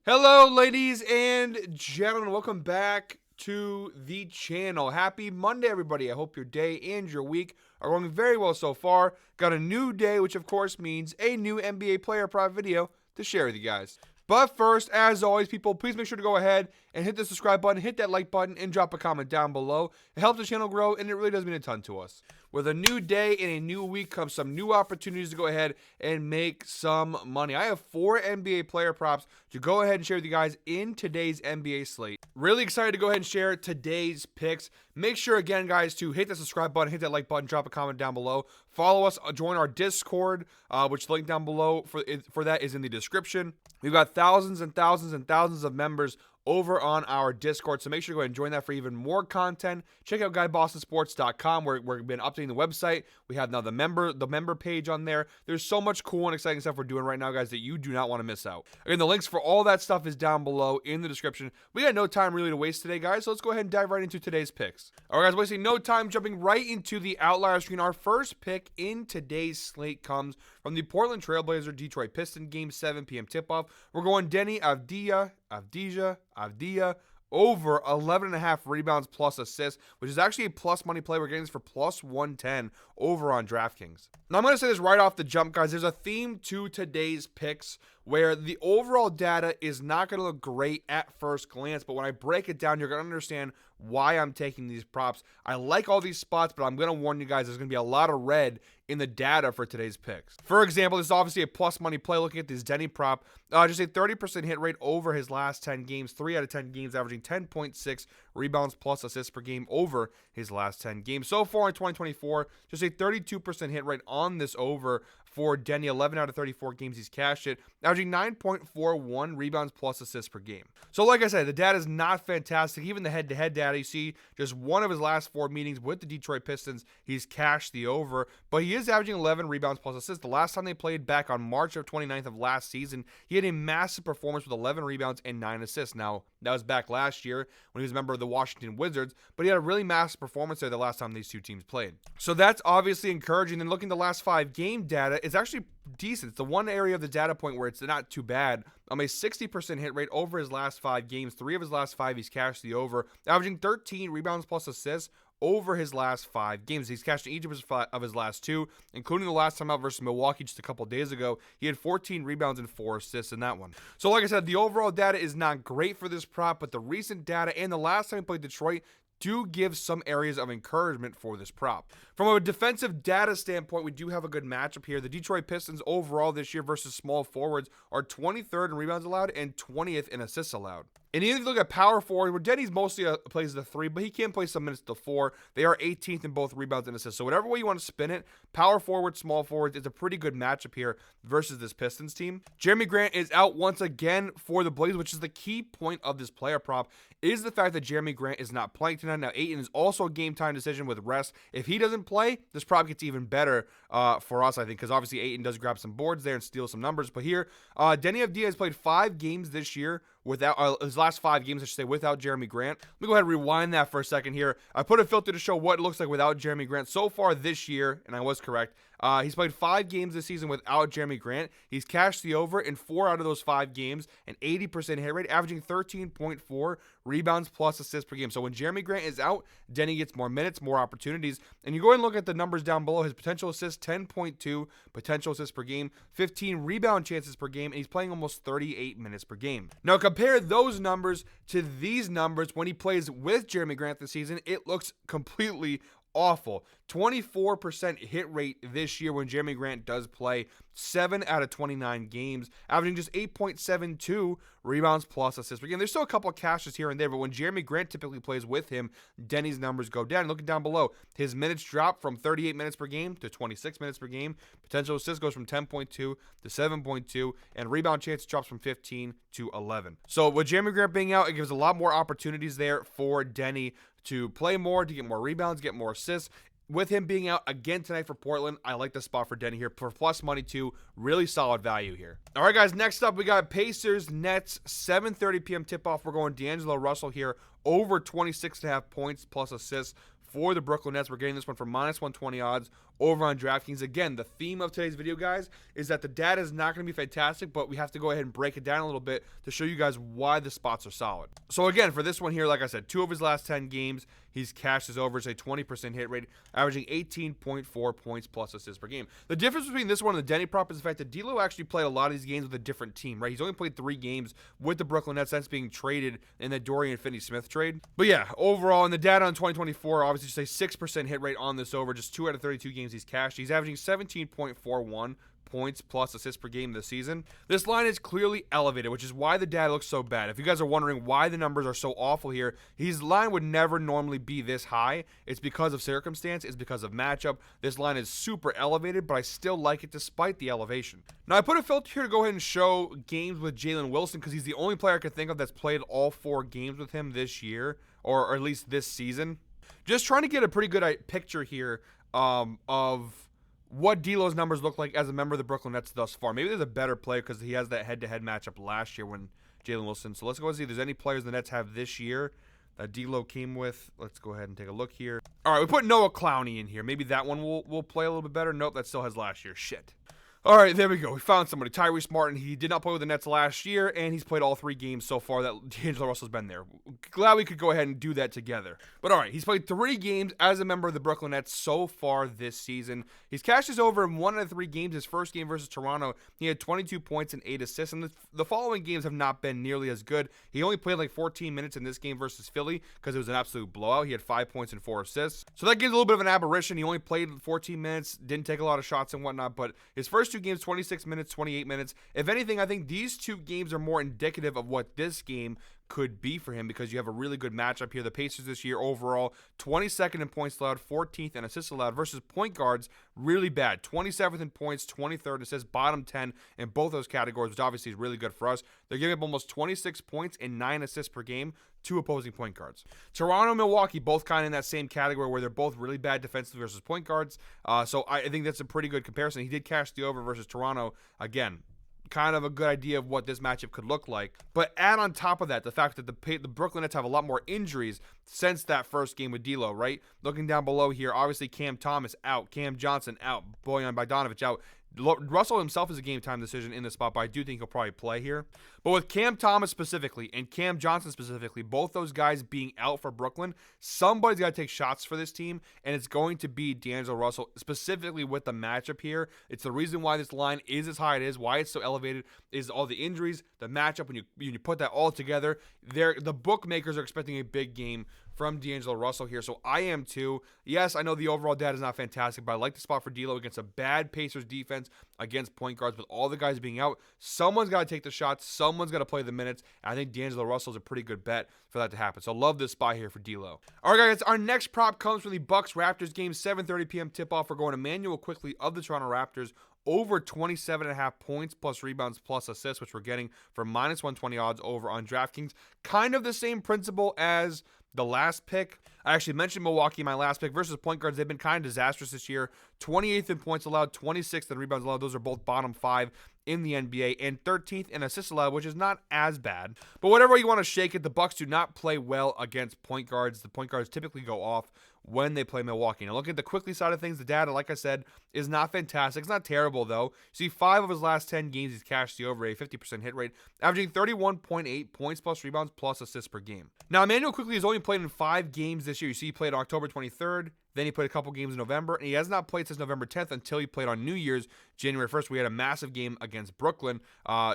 Hello, ladies and gentlemen. Welcome back to the channel. Happy Monday, everybody. I hope your day and your week are going very well so far. Got a new day, which of course means a new NBA player prop video to share with you guys. But first, as always, people, please make sure to go ahead and hit the subscribe button, hit that like button, and drop a comment down below. It helps the channel grow, and it really does mean a ton to us. With a new day and a new week comes some new opportunities to go ahead and make some money. I have 4 NBA player props to go ahead and share with you guys in today's NBA slate. Really excited to go ahead and share today's picks. Make sure, again, guys, to hit the subscribe button, hit that like button, drop a comment down below. Follow us, join our Discord, which link down below for that is in the description. We've got thousands and thousands and thousands of members over on our Discord, so make sure to go ahead and join that for even more content. Check out GuyBostonSports.com, where we've been updating the website. We have now the member page on there. There's so much cool and exciting stuff we're doing right now, guys, that you do not want to miss out. Again, the links for all that stuff is down below in the description. We got no time really to waste today, guys, so let's go ahead and dive right into today's picks. All right, guys, wasting no time, jumping right into the outlier screen. Our first pick in today's slate comes from the Portland Trailblazer Detroit Pistons game, 7 p.m. tip-off. We're going Denny Avdija over 11.5 rebounds plus assists, which is actually a plus money play. We're getting this for plus 110 over on DraftKings. Now, I'm going to say this right off the jump, guys. There's a theme to today's picks where the overall data is not going to look great at first glance, but when I break it down, you're going to understand why I'm taking these props. I like all these spots, but I'm going to warn you guys, there's going to be a lot of red in the data for today's picks. For example, this is obviously a plus money play. Looking at this Denny prop, just a 30% hit rate over his last 10 games, 3 out of 10 games, averaging 10.6 rebounds plus assists per game over his last 10 games. So far in 2024, just a 32% hit rate on this over for Denny. 11 out of 34 games he's cashed it, averaging 9.41 rebounds plus assists per game. So like I said, the data is not fantastic. Even the head-to-head data, you see just one of his last 4 meetings with the Detroit Pistons, he's cashed the over, but he is averaging 11 rebounds plus assists. The last time they played back on March of 29th of last season, he had a massive performance with 11 rebounds and 9 assists. Now, that was back last year when he was a member of the Washington Wizards, but he had a really massive performance there the last time these two teams played. So that's obviously encouraging. Then looking at the last 5 game data, it's actually decent. It's the one area of the data point where it's not too bad. A 60% hit rate over his last 5 games. 3 of his last 5 he's cashed the over, averaging 13 rebounds plus assists over his last 5 games. He's cashed in each of his last 2, including the last time out versus Milwaukee just a couple days ago. He had 14 rebounds and 4 assists in that one. So like I said, the overall data is not great for this prop, but the recent data and the last time he played Detroit do give some areas of encouragement for this prop. From a defensive data standpoint, we do have a good matchup here. The Detroit Pistons overall this year versus small forwards are 23rd in rebounds allowed and 20th in assists allowed. And even if you look at power forward, where Denny's mostly plays the 3, but he can play some minutes to 4. They are 18th in both rebounds and assists. So whatever way you want to spin it, power forward, small forwards, it's a pretty good matchup here versus this Pistons team. Jeremy Grant is out once again for the Blazers, which is the key point of this player prop, is the fact that Jeremy Grant is not playing tonight. Now, Ayton is also a game-time decision with rest. If he doesn't play, this prop gets even better for us, I think, because obviously Ayton does grab some boards there and steal some numbers. But here, Denny Avdija has played 5 games this year without his last 5 games, I should say, without Jeremy Grant. Let me go ahead and rewind that for a second here. I put a filter to show what it looks like without Jeremy Grant so far this year, and I was correct. He's played 5 games this season without Jeremy Grant. He's cashed the over in 4 out of those 5 games, an 80% hit rate, averaging 13.4 rebounds plus assists per game. So when Jeremy Grant is out, Denny gets more minutes, more opportunities. And you go ahead and look at the numbers down below. His potential assists, 10.2 potential assists per game, 15 rebound chances per game, and he's playing almost 38 minutes per game. Now compare those numbers to these numbers when he plays with Jeremy Grant this season. It looks completely awful. 24% hit rate this year when Jeremy Grant does play. 7 out of 29 games, averaging just 8.72 rebounds plus assists per game. There's still a couple of cashes here and there, but when Jeremy Grant typically plays with him, Denny's numbers go down. Looking down below, his minutes drop from 38 minutes per game to 26 minutes per game. Potential assists goes from 10.2 to 7.2, and rebound chance drops from 15 to 11. So with Jeremy Grant being out, it gives a lot more opportunities there for Denny to play more, to get more rebounds, get more assists. With him being out again tonight for Portland, I like the spot for Denny here for plus money too. Really solid value here. All right, guys, next up we got Pacers Nets, 7:30 p.m. tip-off. We're going D'Angelo Russell here, over 26.5 points plus assists for the Brooklyn Nets. We're getting this one for minus 120 odds over on DraftKings. Again, the theme of today's video, guys, is that the data is not going to be fantastic, but we have to go ahead and break it down a little bit to show you guys why the spots are solid. So again, for this one here, like I said, 2 of his last 10 games, he's cashed his overs, a 20% hit rate, averaging 18.4 points plus assists per game. The difference between this one and the Denny prop is the fact that D'Lo actually played a lot of these games with a different team, right? He's only played 3 games with the Brooklyn Nets since being traded in the Dorian Finney-Smith trade. But yeah, overall, in the data on 2024, obviously just a 6% hit rate on this over, just 2 out of 32 games he's cashed. He's averaging 17.41 points plus assists per game this season. This line is clearly elevated, which is why the data looks so bad. If you guys are wondering why the numbers are so awful here, his line would never normally be this high. It's because of circumstance. It's because of matchup. This line is super elevated, but I still like it despite the elevation. Now, I put a filter here to go ahead and show games with Jalen Wilson because he's the only player I can think of that's played all 4 games with him this year, or at least this season. Just trying to get a pretty good picture here of what D'Lo's numbers look like as a member of the Brooklyn Nets thus far. Maybe there's a better player because he has that head-to-head matchup last year when Jalen Wilson. So let's go and see if there's any players the Nets have this year that D'Lo came with. Let's go ahead and take a look here. All right, we put Noah Clowney in here. Maybe that one will play a little bit better. Nope, that still has last year. Shit. All right, there we go. We found somebody. Tyrese Martin. He did not play with the Nets last year, and he's played all 3 games so far that D'Angelo Russell's been there. Glad we could go ahead and do that together. But all right, he's played 3 games as a member of the Brooklyn Nets so far this season. He's cashed his over in 1 out of 3 games. His first game versus Toronto, he had 22 points and 8 assists, and the following games have not been nearly as good. He only played like 14 minutes in this game versus Philly because it was an absolute blowout. He had 5 points and 4 assists. So that gives a little bit of an aberration. He only played 14 minutes, didn't take a lot of shots and whatnot, but his first 2 games, 26 minutes, 28 minutes. If anything, I think these 2 games are more indicative of what this game could be for him because you have a really good matchup here. The Pacers this year overall, 22nd in points allowed, 14th in assists allowed versus point guards, really bad. 27th in points, 23rd in assists, bottom 10 in both those categories, which obviously is really good for us. They're giving up almost 26 points and 9 assists per game to opposing point guards. Toronto and Milwaukee both kind of in that same category where they're both really bad defensively versus point guards. So I think that's a pretty good comparison. He did cash the over versus Toronto. Again, kind of a good idea of what this matchup could look like. But add on top of that the fact that the Brooklyn Nets have a lot more injuries since that first game with D'Lo, right? Looking down below here, obviously Cam Thomas out, Cam Johnson out, Bojan Bogdanovic out. Russell himself is a game-time decision in this spot, but I do think he'll probably play here. But with Cam Thomas specifically and Cam Johnson specifically, both those guys being out for Brooklyn, somebody's got to take shots for this team, and it's going to be D'Angelo Russell, specifically with the matchup here. It's the reason why this line is as high it is, why it's so elevated, is all the injuries, the matchup. When you put that all together, the bookmakers are expecting a big game from D'Angelo Russell here, so I am too. Yes, I know the overall data is not fantastic, but I like the spot for D'Lo against a bad Pacers defense against point guards with all the guys being out. Someone's got to take the shots. Someone's got to play the minutes. And I think D'Angelo Russell is a pretty good bet for that to happen. So love this spot here for D'Lo. All right, guys, our next prop comes from the Bucks-Raptors game, 7:30 p.m. tip-off. We're going Emmanuel quickly of the Toronto Raptors over 27.5 points plus rebounds plus assists, which we're getting for minus 120 odds over on DraftKings. Kind of the same principle as the last pick. I actually mentioned Milwaukee in my last pick versus point guards. They've been kind of disastrous this year. 28th in points allowed, 26th in rebounds allowed. Those are both bottom 5 in the NBA, and 13th in assists allowed, which is not as bad. But whatever you want to shake it, the Bucks do not play well against point guards. The point guards typically go off when they play Milwaukee. Now, looking at the quickly side of things, the data, like I said, is not fantastic. It's not terrible, though. See, 5 of his last 10 games, he's cashed the over, a 50% hit rate, averaging 31.8 points plus rebounds plus assists per game. Now, Emmanuel quickly has only played in 5 games this year. You see, he played October 23rd. Then he played a couple games in November, and he has not played since November 10th until he played on New Year's, January 1st. We had a massive game against Brooklyn.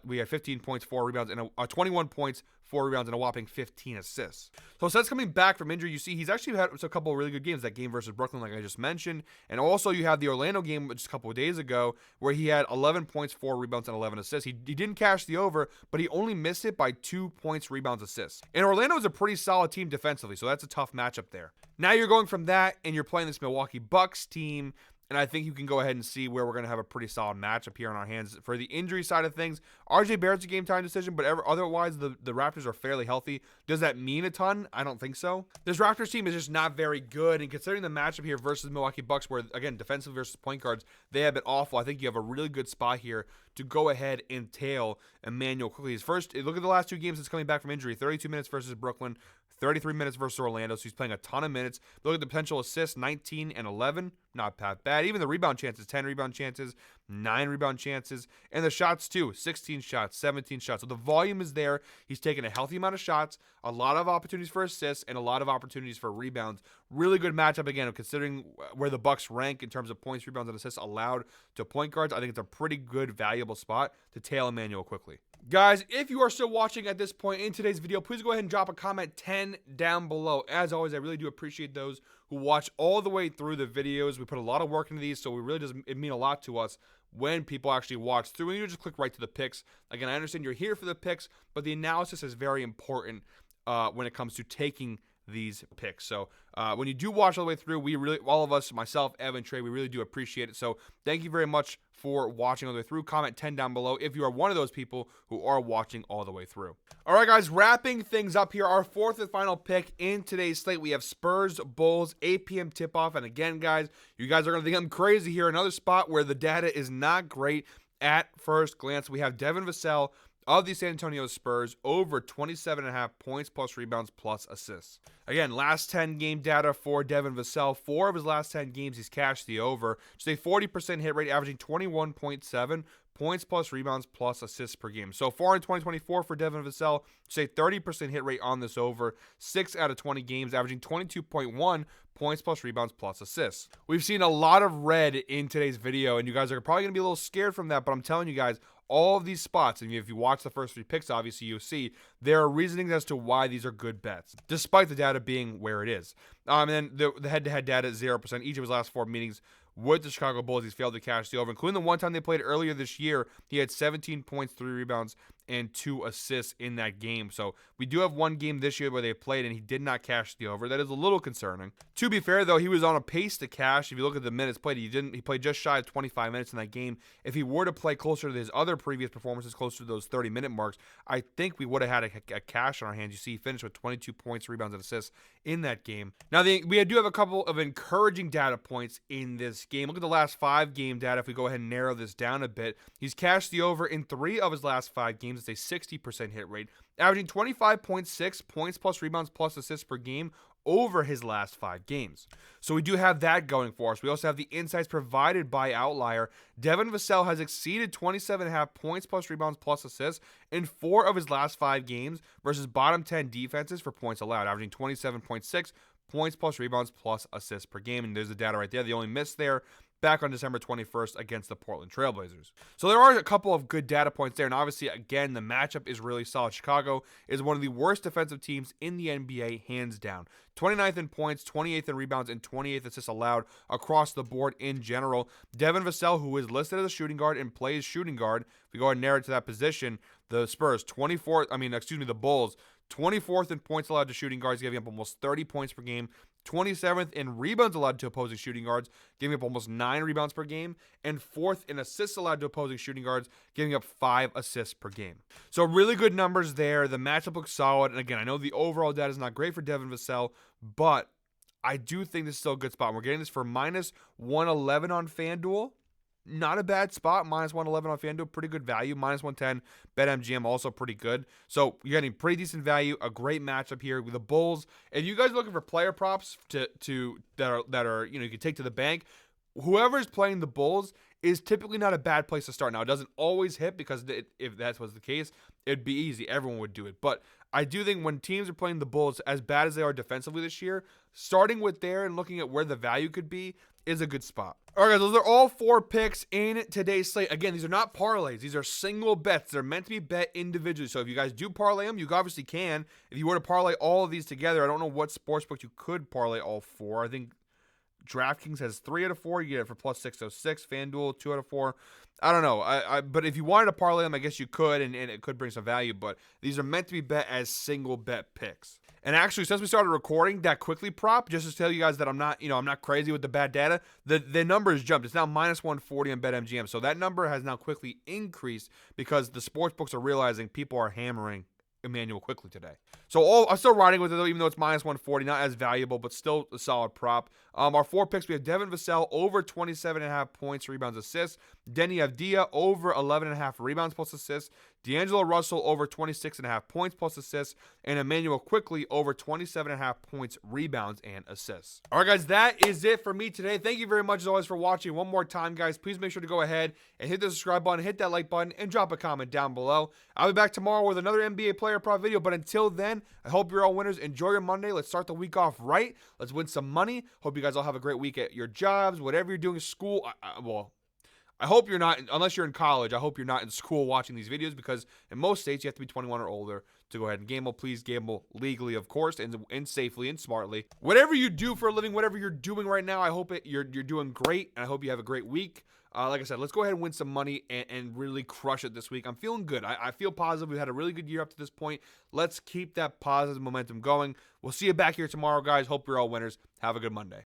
We had 15 points, 4 rebounds, and 21 points, 4 rebounds, and a whopping 15 assists. So since coming back from injury, you see he's actually had a couple of really good games. That game versus Brooklyn, like I just mentioned. And also you have the Orlando game just a couple of days ago where he had 11 points, 4 rebounds, and 11 assists. He didn't cash the over, but he only missed it by 2 points, rebounds, assists. And Orlando is a pretty solid team defensively, so that's a tough matchup there. Now you're going from that, and you're playing this Milwaukee Bucks team, and I think you can go ahead and see where we're going to have a pretty solid matchup here on our hands. For the injury side of things, RJ Barrett's a game-time decision, but otherwise the Raptors are fairly healthy. Does that mean a ton? I don't think so. This Raptors team is just not very good, and considering the matchup here versus Milwaukee Bucks, where, again, defensive versus point guards, they have been awful, I think you have a really good spot here to go ahead and tail Emmanuel quickly. His first, look at the last 2 games since coming back from injury. 32 minutes versus Brooklyn, 33 minutes versus Orlando, so he's playing a ton of minutes. Look at the potential assists, 19 and 11, not bad. Even the rebound chances, 10 rebound chances, 9 rebound chances, and the shots too, 16 shots, 17 shots. So the volume is there. He's taking a healthy amount of shots, a lot of opportunities for assists, and a lot of opportunities for rebounds. Really good matchup again, considering where the Bucks rank in terms of points, rebounds, and assists allowed to point guards. I think it's a pretty good, valuable spot to tail Emmanuel quickly. Guys, if you are still watching at this point in today's video, please go ahead and drop a comment 10 down below. As always, I really do appreciate those who watch all the way through the videos. We put a lot of work into these, so it mean a lot to us when people actually watch through. And you just click right to the picks. Again, I understand you're here for the picks, but the analysis is very important when it comes to taking these picks. So when you do watch all the way through, we really, all of us, myself, Evan, Trey, we really do appreciate it. So thank you very much for watching all the way through. Comment 10 down below if you are one of those people who are watching all the way through. All right, guys, wrapping things up here. Our 4th and final pick in today's slate. We have Spurs, Bulls, 8 p.m. tip-off. And again, guys, you guys are going to think I'm crazy here. Another spot where the data is not great at first glance. We have Devin Vassell of the San Antonio Spurs over 27.5 points plus rebounds plus assists. Again, last 10 game data for Devin Vassell. 4 of his last 10 games, he's cashed the over. Just a 40% hit rate, averaging 21.7 points plus rebounds plus assists per game. So far in 2024 for Devin Vassell, say 30% hit rate on this over. 6 out of 20 games, averaging 22.1 points plus rebounds plus assists. We've seen a lot of red in today's video, and you guys are probably going to be a little scared from that, but I'm telling you guys, all of these spots, and if you watch the first 3 picks, obviously you'll see there are reasonings as to why these are good bets, despite the data being where it is. And then the head-to-head data is 0%. Each of his last 4 meetings with the Chicago Bulls, he's failed to cash the over, including the one time they played earlier this year. He had 17 points, 3 rebounds, and 2 assists in that game. So we do have one game this year where they played, and he did not cash the over. That is a little concerning. To be fair, though, he was on a pace to cash. If you look at the minutes played, he played just shy of 25 minutes in that game. If he were to play closer to his other previous performances, closer to those 30-minute marks, I think we would have had a cash on our hands. You see, he finished with 22 points, rebounds, and assists in that game. Now, we do have a couple of encouraging data points in this game. Look at the last 5 game data. If we go ahead and narrow this down a bit, he's cashed the over in 3 of his last 5 games. It's a 60% hit rate, averaging 25.6 points plus rebounds plus assists per game over his last 5 games. So we do have that going for us. We also have the insights provided by Outlier. Devin Vassell has exceeded 27.5 points plus rebounds plus assists in 4 of his last 5 games versus bottom 10 defenses for points allowed, averaging 27.6 points plus rebounds plus assists per game. And there's the data right there. The only miss there back on December 21st against the Portland Trailblazers. So there are a couple of good data points there, and obviously, again, the matchup is really solid. Chicago is one of the worst defensive teams in the NBA, hands down. 29th in points, 28th in rebounds, and 28th assists allowed across the board in general. Devin Vassell, who is listed as a shooting guard and plays shooting guard, if we go ahead and narrow it to that position, the Bulls, 24th in points allowed to shooting guards, giving up almost 30 points per game. 27th in rebounds allowed to opposing shooting guards, giving up almost 9 rebounds per game, and 4th in assists allowed to opposing shooting guards, giving up 5 assists per game. So really good numbers there. The matchup looks solid. And again, I know the overall data is not great for Devin Vassell, but I do think this is still a good spot. We're getting this for minus 111 on FanDuel. Not a bad spot. Minus 111 on FanDuel. Pretty good value. Minus 110 BetMGM also pretty good. So you're getting pretty decent value. A great matchup here with the Bulls. If you guys are looking for player props that are you can take to the bank, whoever is playing the Bulls is typically not a bad place to start. Now, it doesn't always hit because if that was the case, it'd be easy. Everyone would do it. But I do think when teams are playing the Bulls as bad as they are defensively this year, starting with there and looking at where the value could be is a good spot. All right, guys, those are all 4 picks in today's slate. Again, these are not parlays. These are single bets. They're meant to be bet individually. So if you guys do parlay them, you obviously can. If you were to parlay all of these together, I don't know what sportsbook you could parlay all 4. I think DraftKings has 3 out of 4. You get it for plus 606. FanDuel 2 out of 4. I don't know. But if you wanted to parlay them, I guess you could, and it could bring some value. But these are meant to be bet as single bet picks. And actually, since we started recording, that quickly prop, just to tell you guys that I'm not crazy with the bad data, the number has jumped. It's now minus 140 on BetMGM. So that number has now quickly increased because the sports books are realizing people are hammering Emmanuel quickly today. So I'm still riding with it, though, even though it's minus 140, not as valuable, but still a solid prop. Our 4 picks, we have Devin Vassell over 27.5 points, rebounds, assists. Denny Avdia over 11.5 rebounds plus assists. D'Angelo Russell over 26.5 points plus assists. And Emmanuel quickly over 27.5 points, rebounds, and assists. All right, guys, that is it for me today. Thank you very much, as always, for watching. One more time, guys, please make sure to go ahead and hit the subscribe button, hit that like button, and drop a comment down below. I'll be back tomorrow with another NBA player prop video, but until then, I hope you're all winners. Enjoy your Monday. Let's start the week off right. Let's win some money. Hope you guys all have a great week at your jobs, whatever you're doing, school. I hope you're not, unless you're in college, I hope you're not in school watching these videos, because in most states you have to be 21 or older to go ahead and gamble. Please gamble legally, of course, and safely and smartly. Whatever you do for a living, whatever you're doing right now, I hope you're doing great, and I hope you have a great week. Like I said, let's go ahead and win some money and really crush it this week. I'm feeling good. I feel positive. We've had a really good year up to this point. Let's keep that positive momentum going. We'll see you back here tomorrow, guys. Hope you're all winners. Have a good Monday.